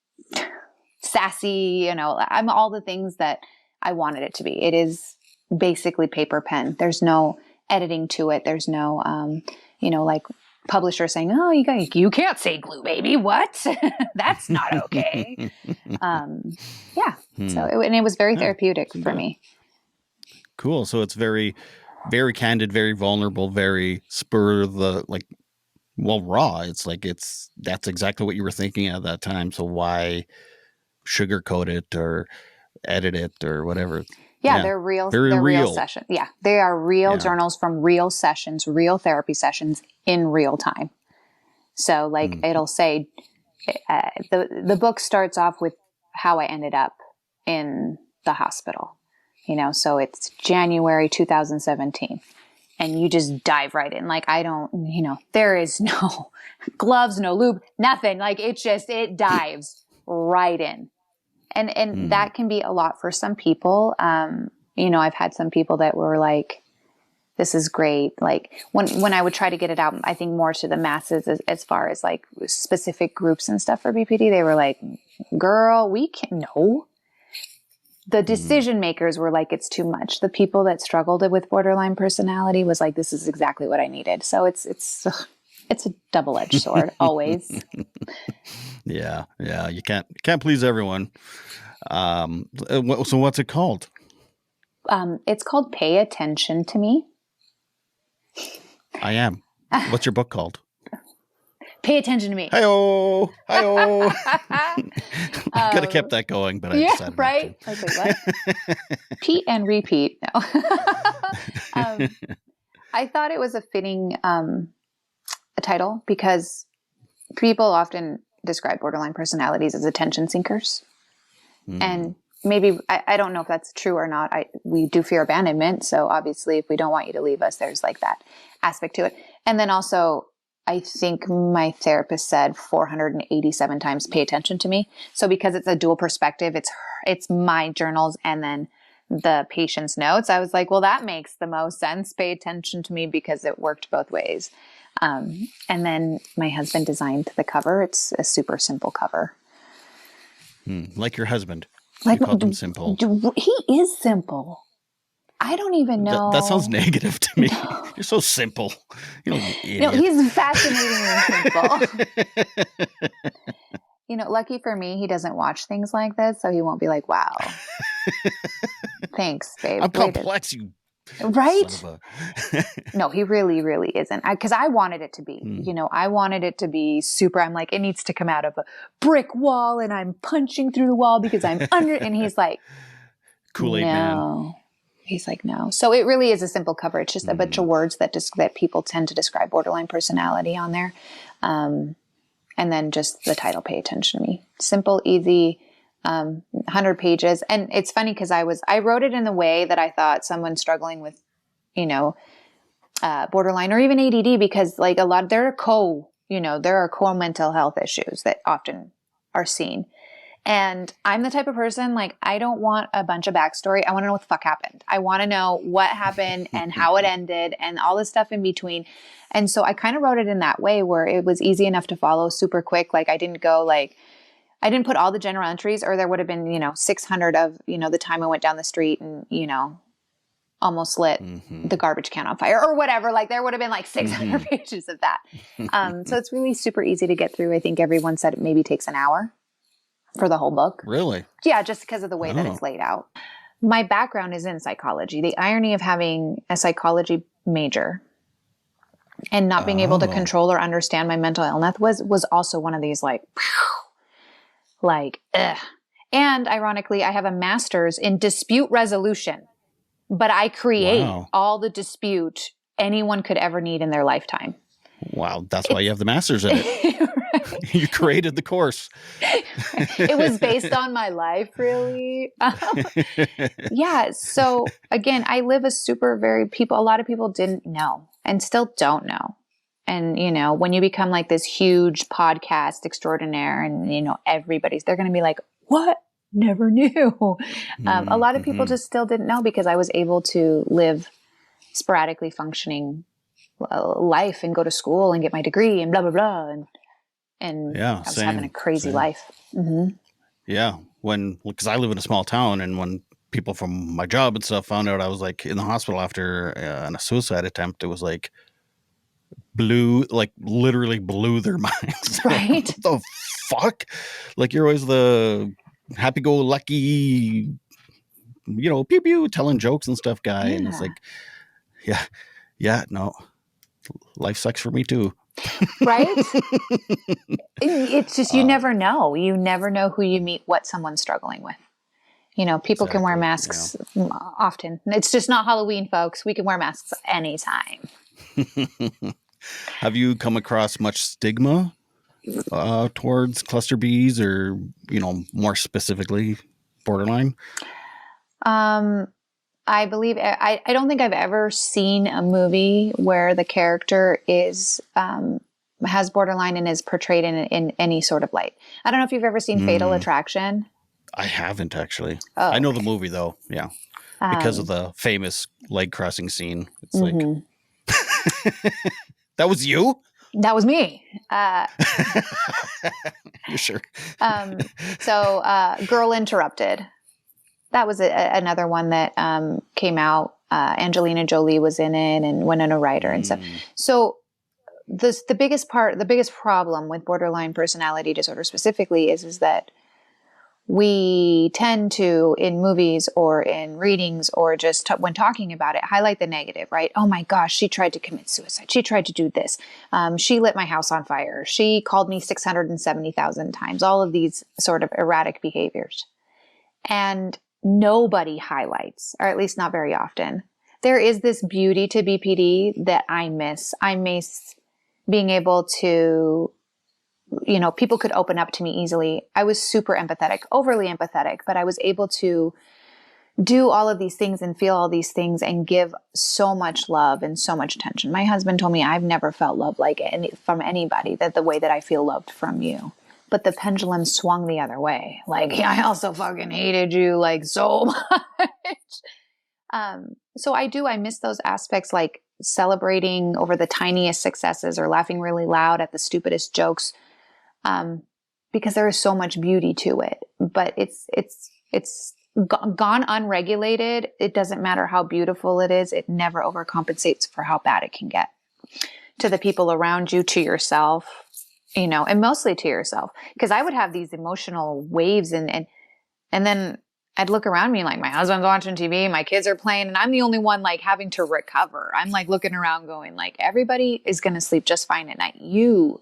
sassy, I'm all the things that I wanted it to be. It is basically paper pen. There's no editing to it. There's no, like publisher saying, oh, you can't say glue baby. What? That's not okay. Yeah. So it was very therapeutic for me. Cool. So it's very, very candid, very vulnerable, very raw. It's like, that's exactly what you were thinking at that time. So why sugarcoat it or edit it or whatever? Yeah, they're real. They're real sessions. Yeah, they are real journals from real sessions, real therapy sessions in real time. So, like, it'll say the book starts off with how I ended up in the hospital. So it's January 2017, and you just dive right in. Like, there is no gloves, no lube, nothing. Like, it dives right in. And that can be a lot for some people. I've had some people that were like, this is great. Like when I would try to get it out, I think more to the masses as far as like specific groups and stuff for BPD, they were like, girl, we can't, no. The decision makers were like, it's too much. The people that struggled with borderline personality was like, this is exactly what I needed. So it's It's a double-edged sword, always. Yeah. You can't please everyone. So what's it called? It's called Pay Attention to Me. I am. What's your book called? Pay Attention to Me. Hi-oh! Hi-oh! I could have kept that going, but I decided right? not to. I was like, what? Pete and repeat. No. I thought it was a fitting title because people often describe borderline personalities as attention seekers. And maybe, I don't know if that's true or not. We do fear abandonment. So obviously if we don't want you to leave us, there's like that aspect to it. And then also, I think my therapist said 487 times, pay attention to me. So because it's a dual perspective, it's my journals and then the patient's notes. I was like, well, that makes the most sense. Pay attention to me because it worked both ways. And then my husband designed the cover. It's a super simple cover. Like your husband. Like, you called him simple. He is simple. I don't even know. That sounds negative to me. You're so simple. You idiot. No, he's fascinatingly simple. Lucky for me, he doesn't watch things like this, so he won't be like, wow. Thanks, babe. I'm complex, you right? son of No, he really, really isn't. Because I wanted it to be. I wanted it to be super. I'm like, it needs to come out of a brick wall, and I'm punching through the wall because I'm under. And he's like, Kool-Aid man. He's like, no. So it really is a simple cover. It's just a bunch of words that people tend to describe borderline personality on there. And then just the title, Pay Attention to Me. Simple, easy, 100 pages. And it's funny because I wrote it in the way that I thought someone struggling with, borderline or even ADD, because like there are co-mental health issues that often are seen. And I'm the type of person, like, I don't want a bunch of backstory. I want to know what the fuck happened. I want to know what happened and how it ended and all the stuff in between. And so I kind of wrote it in that way where it was easy enough to follow, super quick. Like I didn't put all the general entries, or there would have been, 600 of, the time I went down the street and, almost lit the garbage can on fire or whatever. Like there would have been like 600 pages of that. So it's really super easy to get through. I think everyone said it maybe takes an hour for the whole book. Really? Yeah, just because of the way that it's laid out. My background is in psychology. The irony of having a psychology major and not being able to control or understand my mental illness was also one of these ugh. And ironically, I have a master's in dispute resolution, but I create all the dispute anyone could ever need in their lifetime. Wow. That's why you have the master's in it. Right. You created the course. It was based on my life, really. Yeah. So again, I live a lot of people didn't know and still don't know. And, when you become like this huge podcast extraordinaire and, they're going to be like, what? Never knew. A lot of people just still didn't know because I was able to live sporadically functioning life and go to school and get my degree and blah, blah, blah. And I was having a crazy life. Mm-hmm. Yeah. Because I live in a small town, and when people from my job and stuff found out I was like in the hospital after a suicide attempt, it was like literally blew their minds. Right. What the fuck? Like you're always the happy-go-lucky, pew pew telling jokes and stuff guy. Yeah. And it's like, no, life sucks for me too. Right? It's just, you never know. You never know who you meet, what someone's struggling with. People can wear masks often. It's just not Halloween, folks. We can wear masks anytime. Have you come across much stigma towards cluster Bs or, more specifically borderline? I believe, I don't think I've ever seen a movie where the character has borderline and is portrayed in any sort of light. I don't know if you've ever seen Fatal Attraction. I haven't actually. I know the movie though. Yeah. Because of the famous leg crossing scene. It's like, that was you? That was me. You sure? So Girl Interrupted. That was another one that came out. Angelina Jolie was in it and Winona Ryder and stuff. So the biggest problem with borderline personality disorder specifically is that we tend to, in movies or in readings or just when talking about it, highlight the negative, right? Oh my gosh, she tried to commit suicide. She tried to do this. She lit my house on fire. She called me 670,000 times. All of these sort of erratic behaviors. And nobody highlights, or at least not very often. There is this beauty to BPD that I miss. I miss being able to, people could open up to me easily. I was super empathetic, overly empathetic, but I was able to do all of these things and feel all these things and give so much love and so much attention. My husband told me I've never felt love like it from anybody, that the way that I feel loved from you. But the pendulum swung the other way. Like, yeah, I also fucking hated you like so much. So I miss those aspects, like celebrating over the tiniest successes or laughing really loud at the stupidest jokes. Because there is so much beauty to it, but it's gone unregulated. It doesn't matter how beautiful it is. It never overcompensates for how bad it can get to the people around you, to yourself, and mostly to yourself. Cause I would have these emotional waves and then I'd look around me like my husband's watching TV, my kids are playing, and I'm the only one like having to recover. I'm like looking around going like, everybody is going to sleep just fine at night. You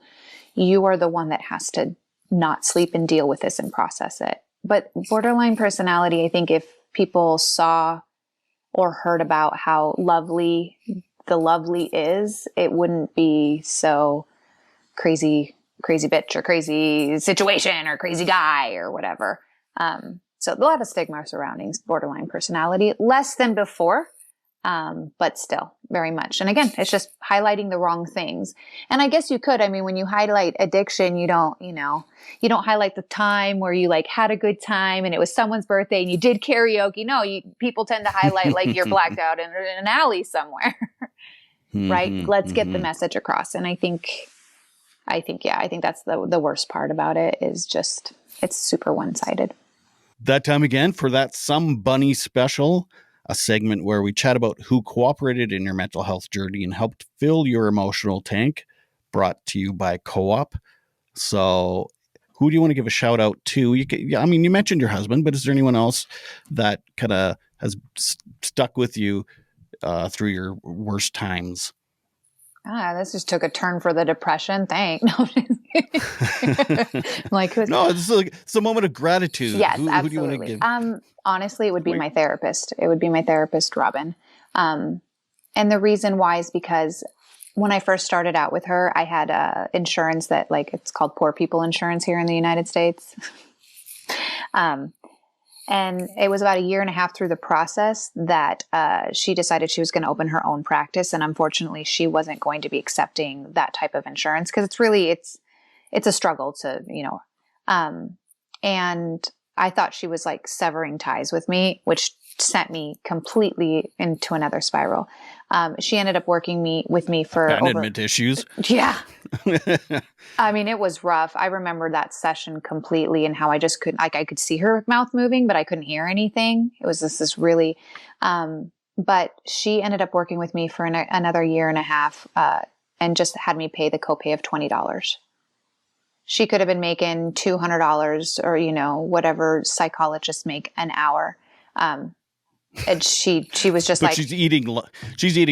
are the one that has to not sleep and deal with this and process it. But borderline personality, I think if people saw or heard about how lovely the lovely is, it wouldn't be so crazy bitch or crazy situation or crazy guy or whatever. So a lot of stigma surrounding borderline personality, less than before. But still very much. And again, it's just highlighting the wrong things. And I guess you could, when you highlight addiction, you don't highlight the time where you like had a good time and it was someone's birthday and you did karaoke. No, people tend to highlight like you're blacked out in an alley somewhere, right? Let's get the message across. And I think that's the worst part about it is just, it's super one-sided. That time again for that Some Bunny special, a segment where we chat about who cooperated in your mental health journey and helped fill your emotional tank, brought to you by Co-op. So who do you want to give a shout out to? You mentioned your husband, but is there anyone else that kind of has stuck with you through your worst times? This just took a turn for the depression. Thanks. No, like, no, it's a moment of gratitude. Yes, absolutely. Who do you want to give? Honestly, it would be my therapist. It would be my therapist, Robin. And the reason why is because when I first started out with her, I had insurance that it's called poor people insurance here in the United States. And it was about a year and a half through the process that she decided she was going to open her own practice. And unfortunately, she wasn't going to be accepting that type of insurance because it's a struggle to, and I thought she was like severing ties with me, which sent me completely into another spiral. She ended up working with me for abandonment issues. Yeah. It was rough. I remember that session completely and how I just couldn't, I could see her mouth moving, but I couldn't hear anything. It was this really, but she ended up working with me for another year and a half, and just had me pay the copay of $20. She could have been making $200 or, whatever psychologists make an hour. And she was just but she's eating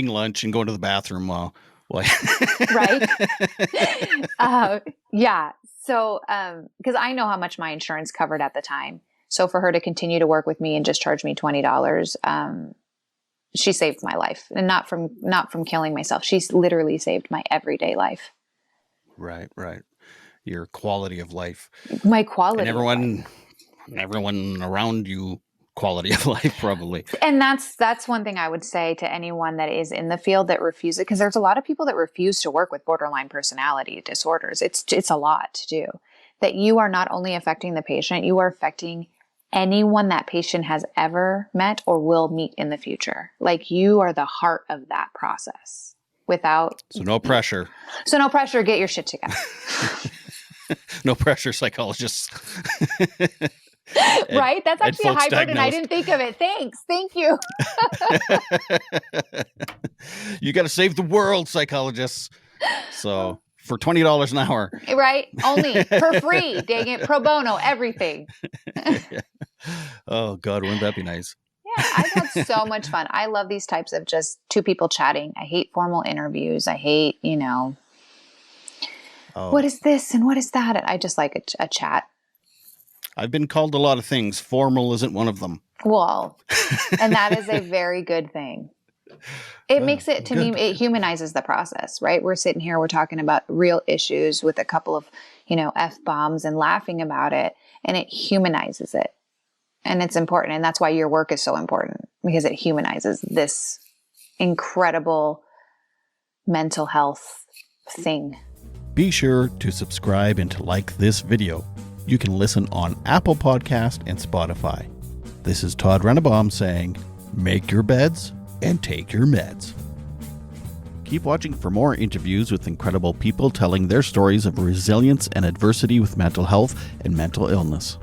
lunch and going to the bathroom while right. Yeah. So, cause I know how much my insurance covered at the time. So for her to continue to work with me and just charge me $20, she saved my life, and not from killing myself. She's literally saved my everyday life. Right. Your quality of life. My quality. And everyone around you, quality of life, probably. And that's one thing I would say to anyone that is in the field that refuses, because there's a lot of people that refuse to work with borderline personality disorders. It's a lot to do. That you are not only affecting the patient, you are affecting anyone that patient has ever met or will meet in the future. Like, you are the heart of that process. So no pressure. Get your shit together. No pressure, psychologists. Right? That's actually a hybrid, and I didn't think of it. Thanks. Thank you. You got to save the world, psychologists. So for $20 an hour. Right? Only for free. Dang it. Pro bono, everything. Oh, God, wouldn't that be nice? Yeah, I've had so much fun. I love these types of just two people chatting. I hate formal interviews. I hate, what is this and what is that? And I just like a chat. I've been called a lot of things. Formal isn't one of them. Well, and that is a very good thing. It makes it, to me, it humanizes the process, right? We're sitting here, we're talking about real issues with a couple of, F-bombs and laughing about it, and it humanizes it. And it's important. And that's why your work is so important, because it humanizes this incredible mental health thing. Be sure to subscribe and to like this video. You can listen on Apple Podcast and Spotify. This is Todd Rennebaum saying, make your beds and take your meds. Keep watching for more interviews with incredible people telling their stories of resilience and adversity with mental health and mental illness.